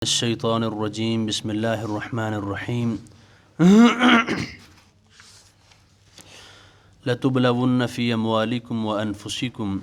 الشیطان الرجیم بسم اللہ الرحمن الرحیم لتبلون فی اموالکم وانفسکم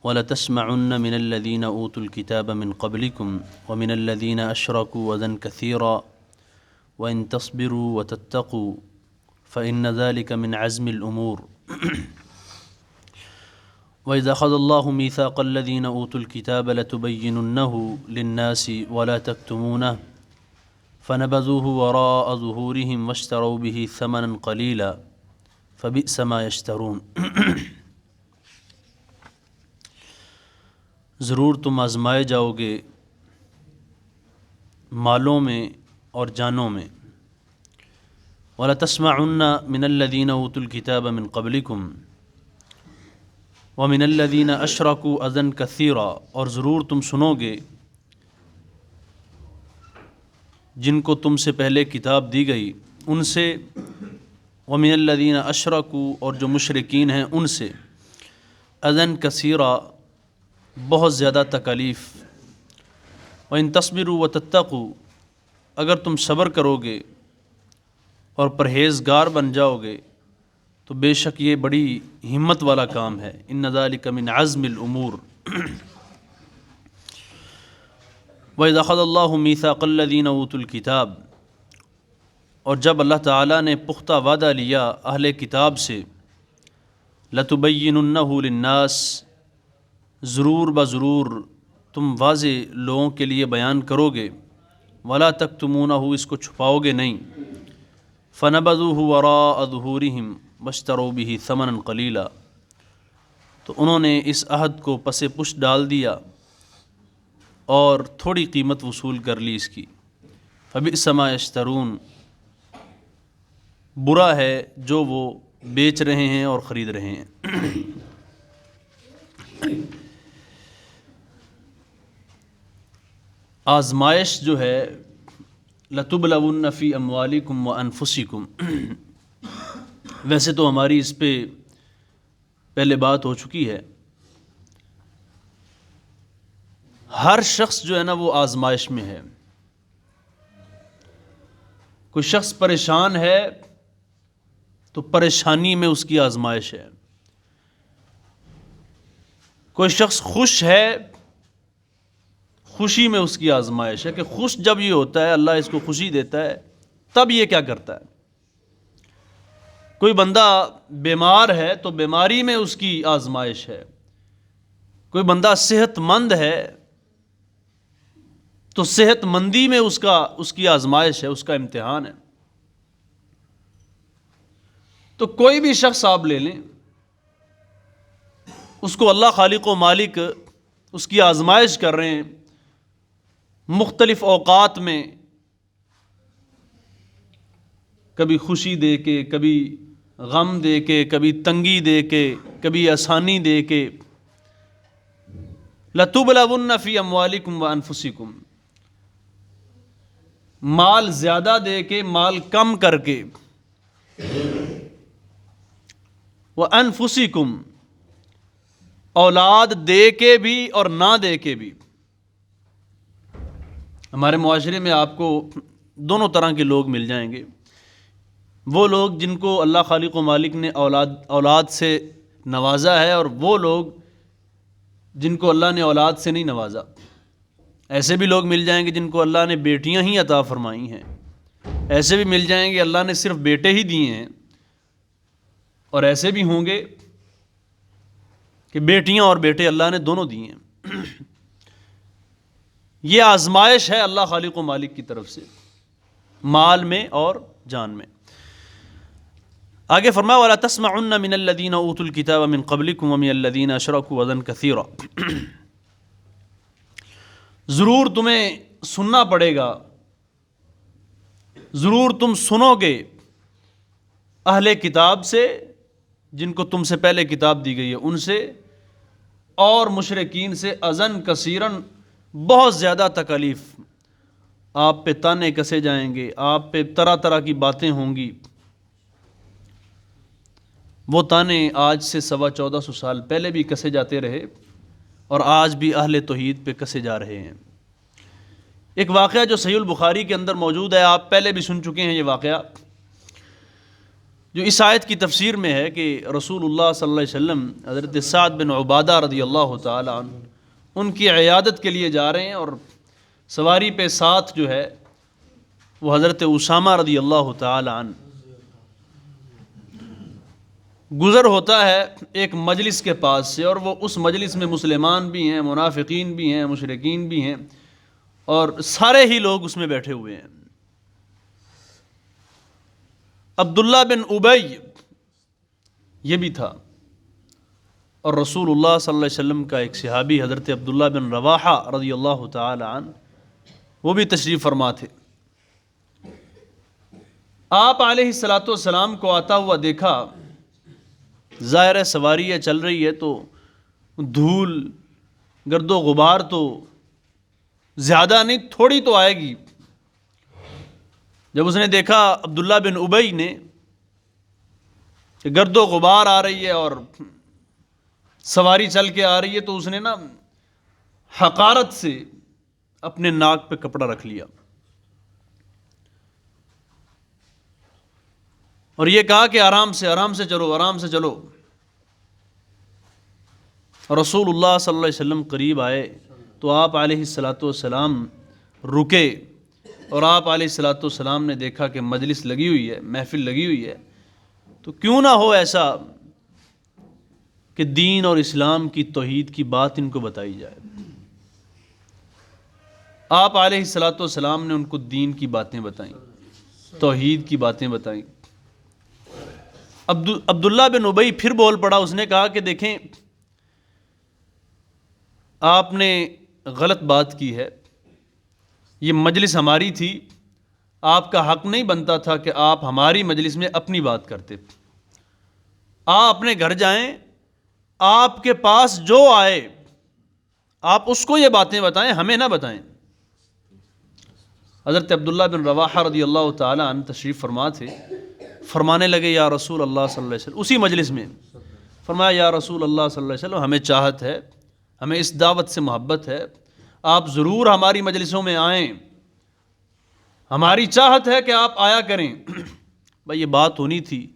ولتسمعن من الذین اوتوا الکتاب من قبلکم ومن الذین اشرکوا اذى کثیرا وان تصبروا وتتقوا فإن ذلك من عزم الامور وَإِذَا أَخَذَ اللَّهُ مِيثَاقَ الَّذِينَ أُوتُوا الْكِتَابَ لَتُبَيِّنُنَّهُ لِلنَّاسِ وَلَا تَكْتُمُونَهُ فَنَبَذُوهُ وَرَاءَ ظُهُورِهِمْ وَاشْتَرَوْا بِهِ ثَمَنًا قَلِيلًا فَبِئْسَ مَا يَشْتَرُونَ۔ ضرور تم آزمائے جاؤ گے مالوں میں اور جانوں میں۔ وَلَتَسْمَعُنَّ مِنَ الَّذِينَ أُوتُوا الْكِتَابَ مِن قَبْلِكُمْ وَمِنَ الَّذِينَ أَشْرَكُوا أَذًى كَثِيرًا، اور ضرور تم سنو گے جن کو تم سے پہلے کتاب دی گئی ان سے، وَمِنَ الَّذِينَ أَشْرَكُوا، اور جو مشرکین ہیں ان سے، أَذًى كَثِيرًا، بہت زیادہ تکالیف۔ وَإِن تَصْبِرُوا وَتَتَّقُوا، اگر تم صبر کرو گے اور پرہیزگار بن جاؤ گے تو بے شک یہ بڑی ہمت والا کام ہے۔ ان ذلک من عزم الامور۔ وَإِذَا أَخَذَ اللَّهُ مِيثَاقَ الَّذِينَ أُوتُوا الْكِتَابَ، اور جب اللہ تعالیٰ نے پختہ وعدہ لیا اہل کتاب سے، لَتُبَيِّنُنَّهُ لِلنَّاسِ، ضرور بضرور تم واضح لوگوں کے لیے بیان کرو گے، وَلَا تَكْتُمُونَهُ، اس کو چھپاؤ گے نہیں، فَنَبَذُوهُ وَرَاءَ ظُهُورِهِمْ وَاشْتَرَوْا بِهِ ثَمَنًا قَلِيلًا، تو انہوں نے اس عہد کو پس پشت ڈال دیا اور تھوڑی قیمت وصول کر لی اس کی۔ فَبِئْسَ مَا يَشْتَرُونَ، برا ہے جو وہ بیچ رہے ہیں اور خرید رہے ہیں۔ آزمائش جو ہے، لَتُبْلَوُنَّ فِي أَمْوَالِكُمْ وَأَنفُسِكُمْ، ویسے تو ہماری اس پہ پہلے بات ہو چکی ہے۔ ہر شخص جو ہے نا وہ آزمائش میں ہے۔ کوئی شخص پریشان ہے تو پریشانی میں اس کی آزمائش ہے، کوئی شخص خوش ہے، خوشی میں اس کی آزمائش ہے کہ خوش جب یہ ہوتا ہے، اللہ اس کو خوشی دیتا ہے، تب یہ کیا کرتا ہے۔ کوئی بندہ بیمار ہے تو بیماری میں اس کی آزمائش ہے، کوئی بندہ صحت مند ہے تو صحت مندی میں اس کی آزمائش ہے، اس کا امتحان ہے۔ تو کوئی بھی شخص آپ لے لیں، اس کو اللہ خالق و مالک اس کی آزمائش کر رہے ہیں مختلف اوقات میں، کبھی خوشی دے کے، کبھی غم دے کے، کبھی تنگی دے کے، کبھی آسانی دے کے۔ لَتُبْلَوُنَّ فِي أَمْوَالِكُمْ وَأَنفُسِكُمْ، مال زیادہ دے کے، مال کم کر کے، وَأَنفُسِكُمْ، اولاد دے کے بھی اور نہ دے کے بھی۔ ہمارے معاشرے میں آپ کو دونوں طرح کے لوگ مل جائیں گے، وہ لوگ جن کو اللہ خالق و مالک نے اولاد سے نوازا ہے، اور وہ لوگ جن کو اللہ نے اولاد سے نہیں نوازا۔ ایسے بھی لوگ مل جائیں گے جن کو اللہ نے بیٹیاں ہی عطا فرمائی ہیں، ایسے بھی مل جائیں گے اللہ نے صرف بیٹے ہی دیے ہیں، اور ایسے بھی ہوں گے کہ بیٹیاں اور بیٹے اللہ نے دونوں دیے ہیں۔ یہ آزمائش ہے اللہ خالق و مالک کی طرف سے، مال میں اور جان میں۔ آگے فرمایا وَلَا تَسْمَعُنَّ مِنَ الَّذِينَ أُوتُوا الْكِتَابَ مِن قَبْلِكُمْ وَمِنَ الَّذِينَ أَشْرَكُوا أَذًى كَثِيرًا، ضرور تمہیں سننا پڑے گا، ضرور تم سنو گے اہل کتاب سے، جن کو تم سے پہلے کتاب دی گئی ہے ان سے، اور مشرکین سے، اذًا کثیراً، بہت زیادہ تکالیف۔ آپ پہ تانے کسے جائیں گے، آپ پہ طرح طرح کی باتیں ہوں گی۔ وہ تانے آج سے 1450 سال پہلے بھی کسے جاتے رہے، اور آج بھی اہل توحید پہ کسے جا رہے ہیں۔ ایک واقعہ جو صحیح البخاری کے اندر موجود ہے، آپ پہلے بھی سن چکے ہیں یہ واقعہ، جو اس آیت کی تفسیر میں ہے کہ رسول اللہ صلی اللہ علیہ وسلم حضرت سعد بن عبادہ رضی اللہ تعالی عنہ ان کی عیادت کے لیے جا رہے ہیں، اور سواری پہ ساتھ جو ہے وہ حضرت اسامہ رضی اللہ تعالی عنہ گزر ہوتا ہے ایک مجلس کے پاس سے، اور وہ اس مجلس میں مسلمان بھی ہیں، منافقین بھی ہیں، مشرکین بھی ہیں، اور سارے ہی لوگ اس میں بیٹھے ہوئے ہیں۔ عبداللہ بن ابی یہ بھی تھا، اور رسول اللہ صلی اللہ علیہ وسلم کا ایک صحابی حضرت عبداللہ بن رواحہ رضی اللہ تعالی عنہ وہ بھی تشریف فرما تھے۔ آپ علیہ الصلاۃ والسلام کو آتا ہوا دیکھا، ظاہر ہے سواری ہے چل رہی ہے تو دھول گرد و غبار تو زیادہ نہیں تھوڑی تو آئے گی۔ جب اس نے دیکھا عبداللہ بن ابی نے کہ گرد و غبار آ رہی ہے اور سواری چل کے آ رہی ہے، تو اس نے نا حقارت سے اپنے ناک پہ کپڑا رکھ لیا اور یہ کہا کہ آرام سے چلو، آرام سے چلو۔ رسول اللہ صلی اللہ علیہ وسلم قریب آئے تو آپ علیہ الصلاۃ والسلام رکے، اور آپ علیہ الصلاۃ والسلام نے دیکھا کہ مجلس لگی ہوئی ہے، محفل لگی ہوئی ہے، تو کیوں نہ ہو ایسا کہ دین اور اسلام کی توحید کی بات ان کو بتائی جائے۔ آپ علیہ الصلاۃ والسلام نے ان کو دین کی باتیں بتائیں، توحید کی باتیں بتائیں۔ عبداللہ بن ابی پھر بول پڑا، اس نے کہا کہ دیکھیں آپ نے غلط بات کی ہے، یہ مجلس ہماری تھی، آپ کا حق نہیں بنتا تھا کہ آپ ہماری مجلس میں اپنی بات کرتے۔ آپ اپنے گھر جائیں، آپ کے پاس جو آئے آپ اس کو یہ باتیں بتائیں، ہمیں نہ بتائیں۔ حضرت عبداللہ بن رواحہ رضی اللہ تعالی عنہ تشریف فرما تھے، فرمانے لگے یا رسول اللہ صلی اللہ علیہ وسلم، اسی مجلس میں فرمایا یا رسول اللہ صلی اللہ علیہ وسلم، ہمیں چاہت ہے، ہمیں اس دعوت سے محبت ہے، آپ ضرور ہماری مجلسوں میں آئیں، ہماری چاہت ہے کہ آپ آیا کریں۔ بھائی یہ بات ہونی تھی،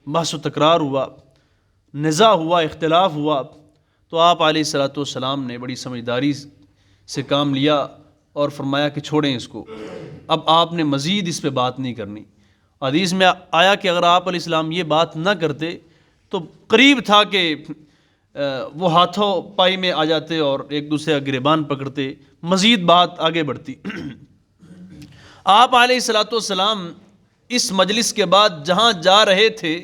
بحث و تکرار ہوا، نزاع ہوا، اختلاف ہوا، تو آپ علیہ الصلاۃ والسلام نے بڑی سمجھداری سے کام لیا اور فرمایا کہ چھوڑیں اس کو، اب آپ نے مزید اس پہ بات نہیں کرنی۔ حدیث میں آیا کہ اگر آپ علیہ السلام یہ بات نہ کرتے تو قریب تھا کہ وہ ہاتھوں پائی میں آ جاتے اور ایک دوسرے کا گریبان پکڑتے، مزید بات آگے بڑھتی۔ آپ علیہ الصلاۃ والسلام اس مجلس کے بعد جہاں جا رہے تھے،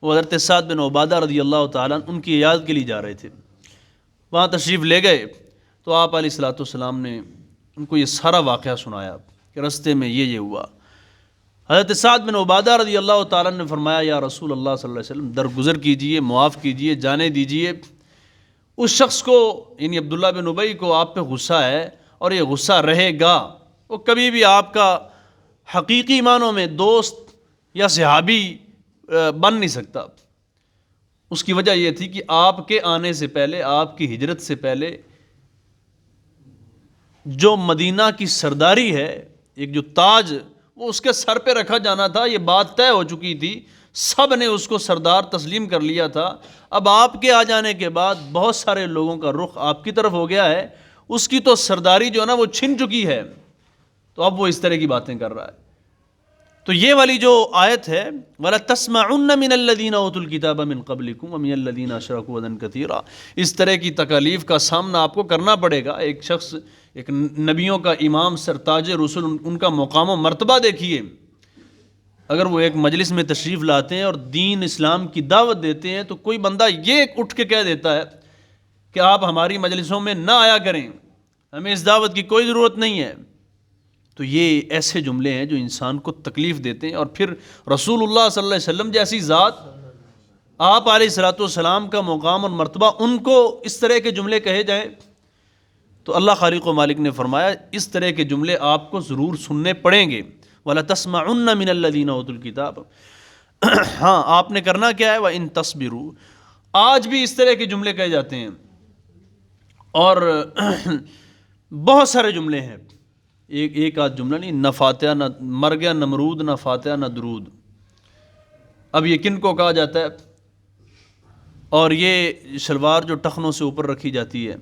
وہ حضرت سعد بن عبادہ رضی اللہ تعالیٰ ان کی عیادت کے لیے جا رہے تھے، وہاں تشریف لے گئے تو آپ علیہ الصلاۃ والسلام نے ان کو یہ سارا واقعہ سنایا کہ رستے میں یہ ہوا۔ حضرت سعد بن عبادہ رضی اللہ تعالیٰ نے فرمایا یا رسول اللہ صلی اللہ علیہ وسلم، درگزر کیجئے، معاف کیجئے، جانے دیجئے، اس شخص کو یعنی عبداللہ بن ابی کو آپ پہ غصہ ہے اور یہ غصہ رہے گا، وہ کبھی بھی آپ کا حقیقی معنوں میں دوست یا صحابی بن نہیں سکتا۔ اس کی وجہ یہ تھی کہ آپ کے آنے سے پہلے، آپ کی ہجرت سے پہلے جو مدینہ کی سرداری ہے، ایک جو تاج وہ اس کے سر پہ رکھا جانا تھا، یہ بات طے ہو چکی تھی، سب نے اس کو سردار تسلیم کر لیا تھا۔ اب آپ کے آ جانے کے بعد بہت سارے لوگوں کا رخ آپ کی طرف ہو گیا ہے، اس کی تو سرداری جو ہے نا وہ چھن چکی ہے، تو اب وہ اس طرح کی باتیں کر رہا ہے۔ تو یہ والی جو آیت ہے وَلَا تَسْمَعُنَّ مِنَ الَّذِينَ أُوتُوا الْكِتَابَ مِنْ قَبْلِكُمْ وَمِنَ الَّذِينَ أَشْرَكُوا أَذًى كَثِيرًا، اس طرح کی تکالیف کا سامنا آپ کو کرنا پڑے گا۔ ایک شخص، ایک نبیوں کا امام، سرتاج رسول، ان کا مقام و مرتبہ دیکھیے، اگر وہ ایک مجلس میں تشریف لاتے ہیں اور دین اسلام کی دعوت دیتے ہیں تو کوئی بندہ یہ اٹھ کے کہہ دیتا ہے کہ آپ ہماری مجلسوں میں نہ آیا کریں، ہمیں اس دعوت کی کوئی ضرورت نہیں ہے، تو یہ ایسے جملے ہیں جو انسان کو تکلیف دیتے ہیں۔ اور پھر رسول اللہ صلی اللہ علیہ وسلم جیسی ذات، آپ علیہ الصلاۃ والسلام کا مقام اور مرتبہ، ان کو اس طرح کے جملے کہے جائیں تو اللہ خالق و مالک نے فرمایا اس طرح کے جملے آپ کو ضرور سننے پڑیں گے۔ وَلَا تَسْمَعُنَّ مِنَ الَّذِينَ أُوتُوا الْكِتَابَ، ہاں آپ نے کرنا کیا ہے، وَإِن تَصْبِرُوا، آج بھی اس طرح کے جملے کہے جاتے ہیں، اور بہت سارے جملے ہیں۔ ایک آدھ جملہ نہیں، نہ فاتحہ، نہ مر گیا نمرود، نہ فاتحہ نہ درود۔ اب یہ کن کو کہا جاتا ہے؟ اور یہ شلوار جو ٹخنوں سے اوپر رکھی جاتی ہے،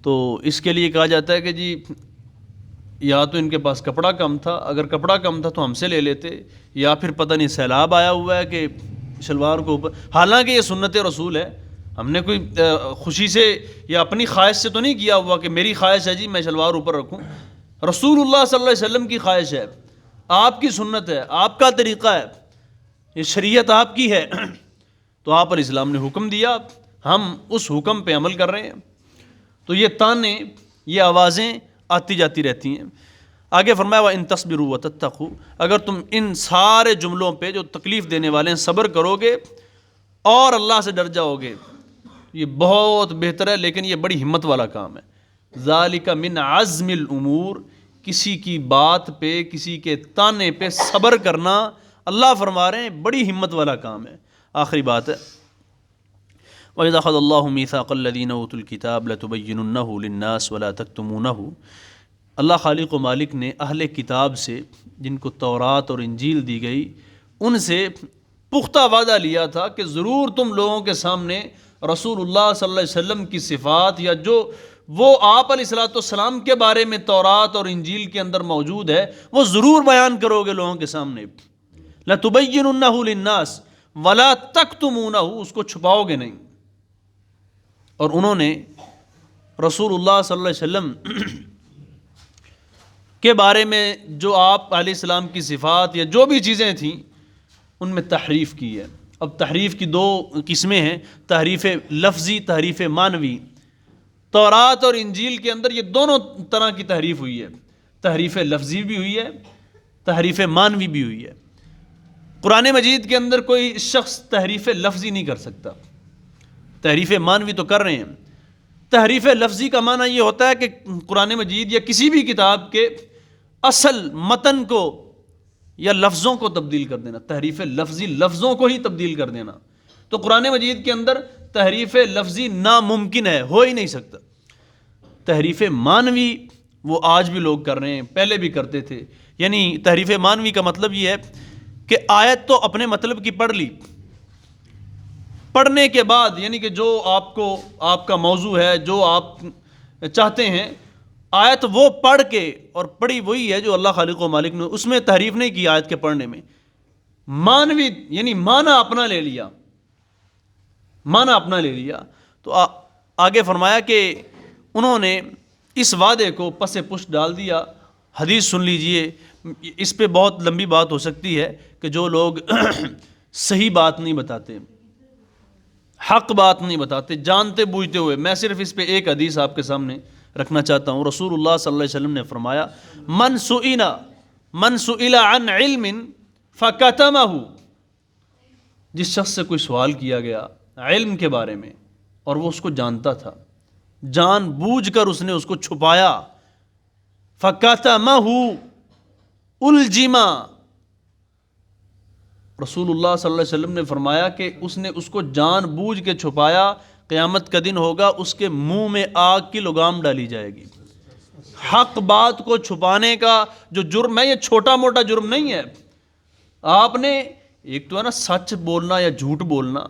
تو اس کے لیے کہا جاتا ہے کہ جی یا تو ان کے پاس کپڑا کم تھا، اگر کپڑا کم تھا تو ہم سے لے لیتے، یا پھر پتہ نہیں سیلاب آیا ہوا ہے کہ شلوار کو اوپر۔ حالانکہ یہ سنت رسول ہے، ہم نے کوئی خوشی سے یا اپنی خواہش سے تو نہیں کیا ہوا کہ میری خواہش ہے جی میں شلوار اوپر رکھوں۔ رسول اللہ صلی اللہ علیہ وسلم کی خواہش ہے، آپ کی سنت ہے، آپ کا طریقہ ہے، یہ شریعت آپ کی ہے، تو آپ علیہ السلام نے حکم دیا، ہم اس حکم پہ عمل کر رہے ہیں۔ تو یہ تانے، یہ آوازیں آتی جاتی رہتی ہیں۔ آگے فرمایا وَإِن تَصْبِرُوا وَتَتَّقُوا، اگر تم ان سارے جملوں پہ جو تکلیف دینے والے ہیں صبر کرو گے اور اللہ سے ڈر جاؤ گے، یہ بہت بہتر ہے، لیکن یہ بڑی ہمت والا کام ہے۔ ذَلِكَ مِنْ عَزْمِ الْأُمُورِ، کسی کی بات پہ، کسی کے تانے پہ صبر کرنا، اللہ فرما رہے ہیں بڑی ہمت والا کام ہے۔ آخری بات ہے وَإِذَا أَخَذَ اللَّهُ مِيثَاقَ الَّذِينَ أُوتُوا الْكِتَابَ لَتُبَيِّنُنَّهُ لِلنَّاسِ وَلَا تَكْتُمُونَهُ، اللہ خالق و مالک نے اہل کتاب سے، جن کو تورات اور انجیل دی گئی، ان سے پختہ وعدہ لیا تھا کہ ضرور تم لوگوں کے سامنے رسول اللہ صلی اللہ علیہ وسلم کی صفات، یا جو وہ آپ علیہ الصلوۃ والسلام کے بارے میں تورات اور انجیل کے اندر موجود ہے، وہ ضرور بیان کرو گے لوگوں کے سامنے۔ لَتُبَيِّنُنَّهُ لِلنَّاسِ وَلَا تَكْتُمُونَهُ، اس کو چھپاؤ گے نہیں۔ اور انہوں نے رسول اللہ صلی اللہ علیہ وسلم کے بارے میں جو آپ علیہ السلام کی صفات یا جو بھی چیزیں تھیں ان میں تحریف کی ہے۔ اب تحریف کی دو قسمیں ہیں، تحریف لفظی، تحریف معنوی۔ تورات اور انجیل کے اندر یہ دونوں طرح کی تحریف ہوئی ہے، تحریف لفظی بھی ہوئی ہے، تحریف معنوی بھی ہوئی ہے۔ قرآن مجید کے اندر کوئی شخص تحریف لفظی نہیں کر سکتا، تحریف معنوی تو کر رہے ہیں۔ تحریف لفظی کا معنی یہ ہوتا ہے کہ قرآن مجید یا کسی بھی کتاب کے اصل متن کو یا لفظوں کو تبدیل کر دینا۔ تحریف لفظی لفظوں کو ہی تبدیل کر دینا، تو قرآن مجید کے اندر تحریف لفظی ناممکن ہے، ہو ہی نہیں سکتا۔ تحریف معنوی وہ آج بھی لوگ کر رہے ہیں، پہلے بھی کرتے تھے۔ یعنی تحریف معنوی کا مطلب یہ ہے کہ آیت تو اپنے مطلب کی پڑھ لی، پڑھنے کے بعد یعنی کہ جو آپ کا موضوع ہے، جو آپ چاہتے ہیں، آیت وہ پڑھ کے، اور پڑھی وہی ہے جو اللہ خالق و مالک نے، اس میں تحریف نہیں کی آیت کے پڑھنے میں۔ معنوی یعنی معنی اپنا لے لیا، معنی اپنا لے لیا۔ تو آگے فرمایا کہ انہوں نے اس وعدے کو پس پشت ڈال دیا۔ حدیث سن لیجئے، اس پہ بہت لمبی بات ہو سکتی ہے کہ جو لوگ صحیح بات نہیں بتاتے، حق بات نہیں بتاتے، جانتے بوجھتے ہوئے، میں صرف اس پہ ایک حدیث آپ کے سامنے رکھنا چاہتا ہوں۔ رسول اللہ صلی اللہ علیہ وسلم نے فرمایا من سئل عن علم فکتمہ، جس شخص سے کوئی سوال کیا گیا علم کے بارے میں اور وہ اس کو جانتا تھا، جان بوجھ کر اس نے اس کو چھپایا، فکتمہ الجم، رسول اللہ صلی اللہ علیہ وسلم نے فرمایا کہ اس نے اس کو جان بوجھ کے چھپایا، قیامت کا دن ہوگا اس کے منہ میں آگ کی لگام ڈالی جائے گی۔ حق بات کو چھپانے کا جو جرم ہے، یہ چھوٹا موٹا جرم نہیں ہے۔ آپ نے ایک تو ہے نا سچ بولنا یا جھوٹ بولنا،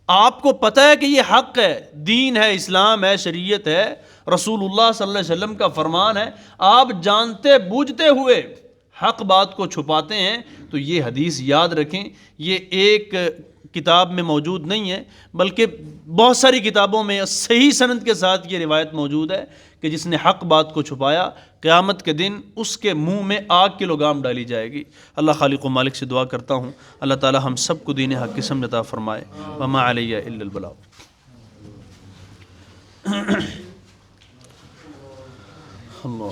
آپ کو پتہ ہے کہ یہ حق ہے، دین ہے، اسلام ہے، شریعت ہے، رسول اللہ صلی اللہ علیہ وسلم کا فرمان ہے، آپ جانتے بوجھتے ہوئے حق بات کو چھپاتے ہیں، تو یہ حدیث یاد رکھیں، یہ ایک کتاب میں موجود نہیں ہے بلکہ بہت ساری کتابوں میں صحیح سند کے ساتھ یہ روایت موجود ہے کہ جس نے حق بات کو چھپایا، قیامت کے دن اس کے منہ میں آگ کی لگام ڈالی جائے گی۔ اللہ خالق و مالک سے دعا کرتا ہوں اللہ تعالی ہم سب کو دین حق کی سمجھ عطا فرمائے۔ وما علی الا البلاغ۔ اللہ